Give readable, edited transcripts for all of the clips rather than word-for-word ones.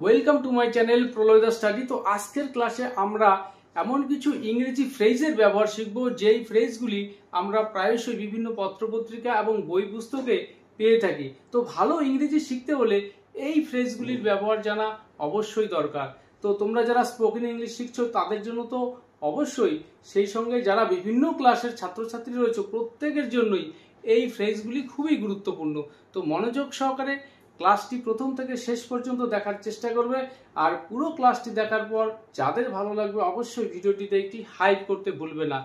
Welcome to my channel Pralay দা study. তো আজকের ক্লাসে আমরা এমন কিছু ইংরেজি ফ্রেজের ব্যবহার শিখব যেই ফ্রেজগুলি আমরা প্রায়শই বিভিন্ন পত্রপত্রিকা এবং বই পুস্তকে পেয়ে থাকি। তো ভালো ইংরেজি শিখতে হলে এই ফ্রেজগুলির ব্যবহার জানা অবশ্যই দরকার। তো তোমরা যারা স্পোকেন ইংলিশ শিখছো তাদের জন্য তো অবশ্যই, সেই সঙ্গে যারা বিভিন্ন ক্লাসের ছাত্রছাত্রী রয়েছে প্রত্যেকের জন্যই এই ফ্রেজগুলি খুবই গুরুত্বপূর্ণ। তো মনোযোগ সহকারে ক্লাসটি প্রথম থেকে শেষ পর্যন্ত দেখার চেষ্টা করবে। আর পুরো ক্লাসটি দেখার পর যাদের ভালো লাগবে অবশ্যই ভিডিওটিতে একটি হাইপ করতে ভুলবে না।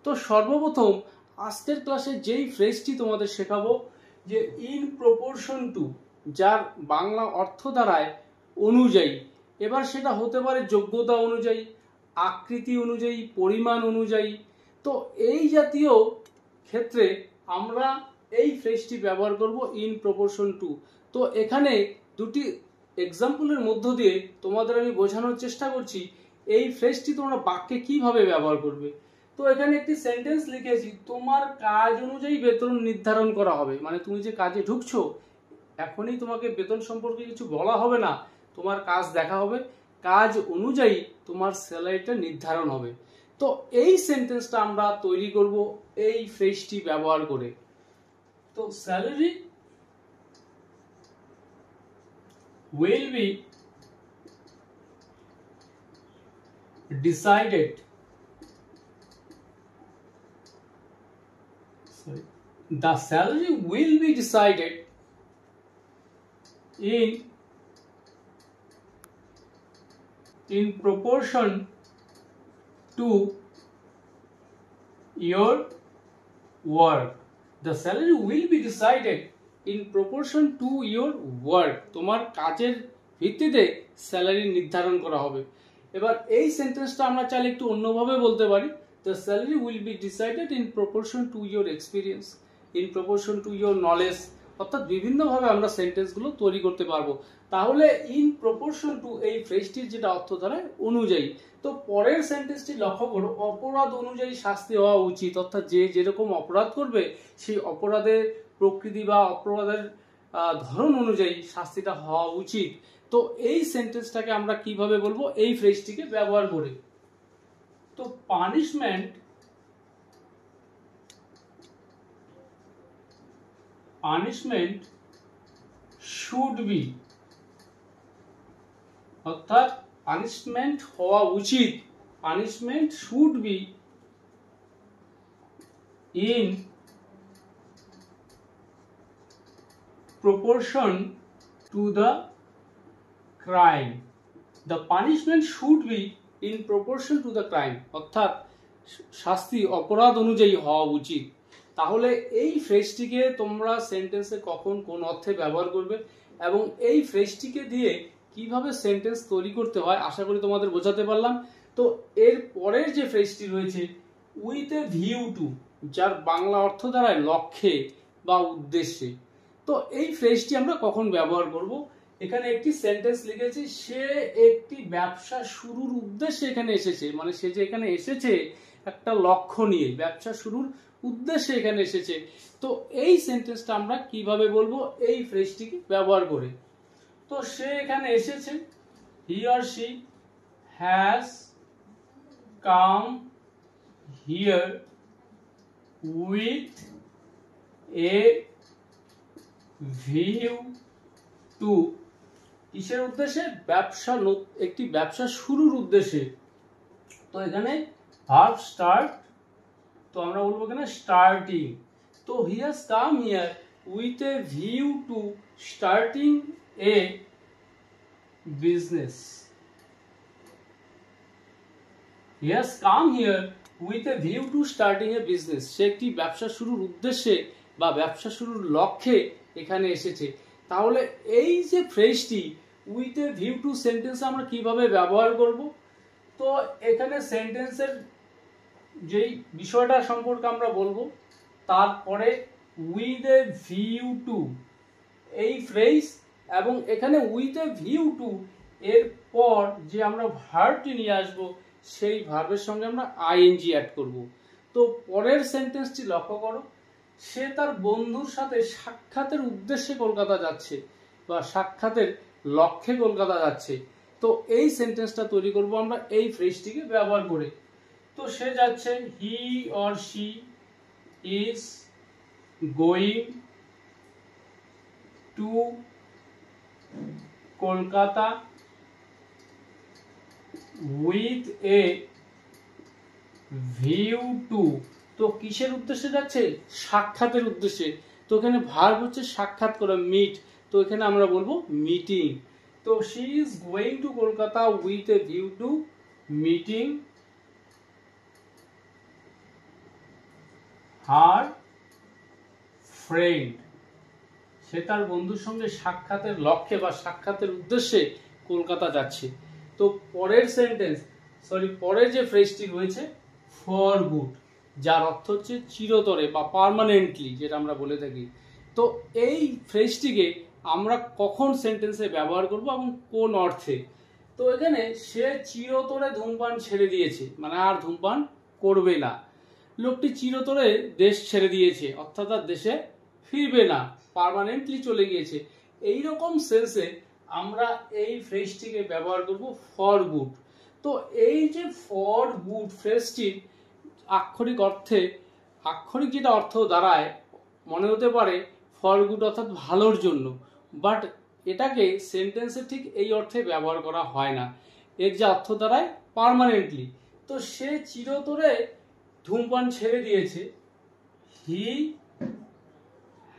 তো সর্বপ্রথম আজকের ক্লাসে যেই ফ্রেজটি তোমাদের শেখাবো যে ইন প্রপোর্শন টু, যার বাংলা অর্থ দাঁড়ায় অনুযায়ী। এবার সেটা হতে পারে যোগ্যতা অনুযায়ী, আকৃতি অনুযায়ী, পরিমাণ অনুযায়ী। তো এই জাতীয় ক্ষেত্রে আমরা এই ফ্রেজটি ব্যবহার করব ইন প্রপোর্শন টু। তো এখানে দুটি এক্সাম্পলের মধ্য দিয়ে তোমাদের আমি বোঝানোর চেষ্টা করছি এই ফ্রেজটি তোমরা বাক্যে কিভাবে ব্যবহার করবে। তো এখানে একটি সেন্টেন্স লিখেছি, তোমার কাজ অনুযায়ী বেতন নির্ধারণ করা হবে। মানে তুমি যে কাজে ঢুকছো এখনই তোমাকে বেতন সম্পর্কে কিছু বলা হবে না, তোমার কাজ দেখা হবে, কাজ অনুযায়ী তোমার স্যালারিটা নির্ধারণ হবে। তো এই সেন্টেন্সটা আমরা তৈরি করব এই ফ্রেজটি ব্যবহার করে। তো salary will be decided the salary will be decided in proportion to your work. The salary will be decided in proportion to your work. তোমার কাজের ভিত্তিতে স্যালারি নির্ধারণ করা হবে। এবার এই সেন্টেন্সটা আমরা চাইলে একটু অন্যভাবে বলতে পারি, the salary will be decided in proportion to your experience, in proportion to your knowledge। অর্থাৎ বিভিন্নভাবে আমরা সেন্টেন্সগুলো তৈরি করতে পারবো। তাহলে ইন প্রপোর্শন টু এই ফ্রেজটির যেটা অর্থ দাঁড়ায় অনুযায়ী। তো পরের সেন্টেন্সটি লক্ষ্য করো, অপরাধ অনুযায়ী শাস্তি হওয়া উচিত। অর্থাৎ যে যেরকম অপরাধ করবে সেই অপরাধের প্রকৃতি বা অপরাধের ধরন অনুযায়ী শাস্তিটা হওয়া উচিত। তো এই সেন্টেন্সটাকে আমরা কিভাবে বলবো এই ফ্রেজটিকে ব্যবহার করে। তো পানিশমেন্ট শুড বি, অর্থাৎ পানিশমেন্ট হওয়া উচিত, punishment should be in proportion to the crime. The punishment should be in proportion to the crime. অর্থাৎ শাস্তি অপরাধ অনুযায়ী হওয়া উচিত। তাহলে এই ফ্রেজটিকে তোমরা সেন্টেন্সে কখন কোন অর্থে ব্যবহার করবে এবং এই ফ্রেজটিকে দিয়ে কিভাবে সেন্টেন্স তৈরি করতে হয় আশা করি তোমাদের বোঝাতে পারলাম। তো এর পরের যে ফ্রেজটি রয়েছে উইথ এ ভিউ টু, যার বাংলা অর্থ দাঁড়ায় লক্ষ্যে বা উদ্দেশ্যে। তো এই ফ্রেজটি আমরা কখন ব্যবহার করব, এখানে একটি সেন্টেন্স লিখেছি, সে একটি ব্যবসা শুরুর উদ্দেশ্যে এখানে এসেছে। মানে সে যে এখানে এসেছে একটা লক্ষ্য নিয়ে, ব্যবসা শুরুর উদ্দেশ্যে এখানে এসেছে। তো এই সেন্টেন্সটা আমরা কিভাবে বলবো এই ফ্রেজটিকে ব্যবহার করে। তো সে এখানে এসেছে, he or she has come here with a view to, কিসের উদ্দেশ্যে, ব্যবসা, একটি ব্যবসা শুরুর উদ্দেশ্যে। তো এখানে ভার্ব স্টার্ট, তো আমরা বলবো এখানে স্টার্টিং। তো he has come here with a view to starting a business. He has come here with a view to starting a business. সে একটি ব্যবসা শুরুর উদ্দেশ্যে বা ব্যবসা শুরুর লক্ষ্যে এখানে এসেছে। তাহলে এই যে ফ্রেজটি with a view to sentence আমরা কিভাবে ব্যবহার করব। তো এখানে সেন্টেন্সের যেই বিষয়টা সম্পর্কে আমরা বলবো, তারপরে উইথ এ ভিউ টু এই ফ্রেজ এবং এখানে উইথ এ ভিউ টু এর পর যে আমরা ভার্বটি নিয়ে আসবো সেই ভার্বের সঙ্গে আমরা আইএনজি অ্যাড করব। তো পরের সেন্টেন্সটি লক্ষ্য করো, সে তার বন্ধুর সাথে সাক্ষাতের উদ্দেশ্যে কলকাতা যাচ্ছে বা সাক্ষাতের লক্ষ্যে কলকাতা যাচ্ছে। তো এই সেন্টেন্সটা তৈরি করব আমরা এই ফ্রেজটিকে ব্যবহার করে। তো সে যাচ্ছে, হি or she is going to Kolkata with a view two. তো কিসের উদ্দেশ্যে যাচ্ছে? সাক্ষাতের উদ্দেশ্যে। তো এখানে ভার্ব হচ্ছে সাক্ষাৎ করা, মিট। তো এখানে আমরা বলবো মিটিং। তো she is going to Kolkata with a view to meeting her friend. সে তার বন্ধুর সঙ্গে সাক্ষাতের লক্ষ্যে বা সাক্ষাতের উদ্দেশ্যে কলকাতা যাচ্ছে। তো পরের পরের যে ফ্রেজটি রয়েছে ফর গুড, যার অর্থ হচ্ছে চিরতরে বা পার্মানেন্টলি, যেটা আমরা বলে থাকি। তো এই ফ্রেজটিকে আমরা কখন সেন্টেন্সে ব্যবহার করব এবং কোন অর্থে? তো এখানে সে চিরতরে ধূমপান ছেড়ে দিয়েছে, মানে আর ধূমপান করবে না। লোকটি চিরতরে দেশ ছেড়ে দিয়েছে, অর্থাৎ আর দেশে ফিরবে না, পার্মানেন্টলি চলে গিয়েছে। এই রকম সেন্সে আমরা এই ফ্রেজটিকে ব্যবহার করব ফর গুড। তো এই যে ফর গুড ফ্রেজটির আক্ষরিক যেটা অর্থ দাঁড়ায়, মনে হতে পারে ফর গুড অর্থাৎ ভালোর জন্য, বাট এটাকে সেন্টেন্সে ঠিক এই অর্থে ব্যবহার করা হয় না। এর যে অর্থ দাঁড়ায় পার্মানেন্টলি। তো সে চিরতরে ধূমপান ছেড়ে দিয়েছে, he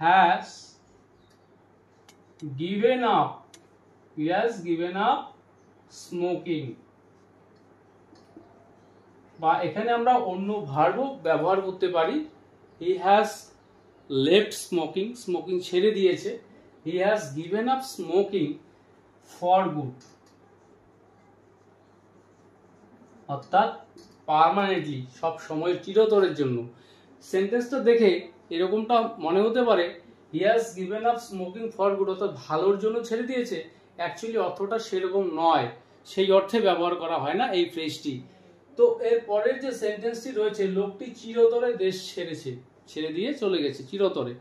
has given up smoking। বা এখানে আমরা অন্য ভার্বও ব্যবহার করতে পারি। হি হ্যাজ লেফট স্মোকিং ছেড়ে দিয়েছে, he has given up smoking for good, অর্থাৎ পার্মানেন্টলি, সব সময়, চিরতরের জন্য। সেন্টেন্সটা দেখে এরকমটা মনে হতে পারে he has given up smoking for good, অর্থাৎ ভালোর জন্য ছেড়ে দিয়েছে। অ্যাকচুয়ালি অর্থটা সেরকম নয়, সেই অর্থে ব্যবহার করা হয় না এই ফ্রেজটি। তো এর পরের যে সেন্টেন্সটি রয়েছে, লোকটি চিরতরে দেশ ছেড়ে দিয়ে চলে গেছে চিরতরে।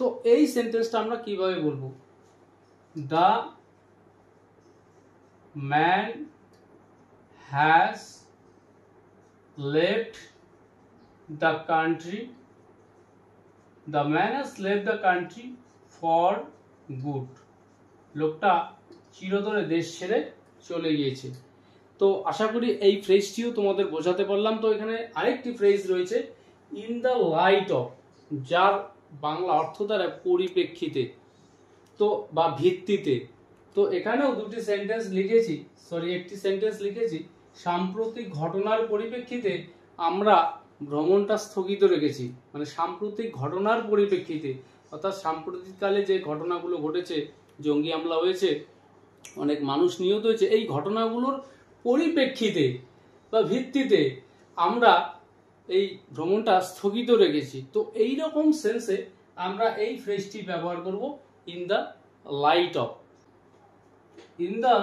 তো এই সেন্টেন্সটা আমরা কিভাবে বলবো? The man has left the country for good। লোকটা চিরতরে দেশ ছেড়ে চলে গিয়েছে। তো আশা করি এই ফ্রেজটিও তোমাদের বোঝাতে পারলাম। তো এখানে আরেকটি ফ্রেজ রয়েছে ইন দ্য লাইট অফ, যার বাংলা অর্থ দ্বারা পরিপ্রেক্ষিতে, তো বা ভিত্তিতে। তো এখানেও একটি সেন্টেন্স লিখেছি সাম্প্রতিক ঘটনার পরিপ্রেক্ষিতে আমরা ভ্রমণটা স্থগিত রেখেছি। মানে সাম্প্রতিক ঘটনার পরিপ্রেক্ষিতে, অর্থাৎ সাম্প্রতিককালে যে ঘটনাগুলো ঘটেছে, জঙ্গি হামলা হয়েছে, অনেক মানুষ নিহত হয়েছে, এই ঘটনাগুলোর পরিপ্রেক্ষিতে বা ভিত্তিতে আমরা এই ভ্রমণটা স্থগিত রেখেছি। তো এই রকম সেন্সে আমরা এই ফ্রেজটি ব্যবহার করব in the light off. In the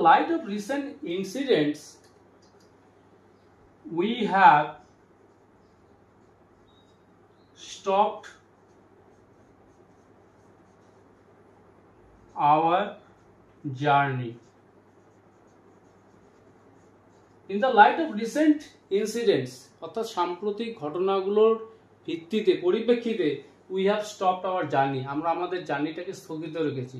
light of recent incidents, we have stopped our journey। In the light off recent incidents, অর্থাৎ সাম্প্রতিক ঘটনাগুলোর ভিত্তিতে, পরিপ্রেক্ষিতে, we have stopped hour journey, আমরা আমাদের জার্নিটাকে স্থগিত রেখেছি।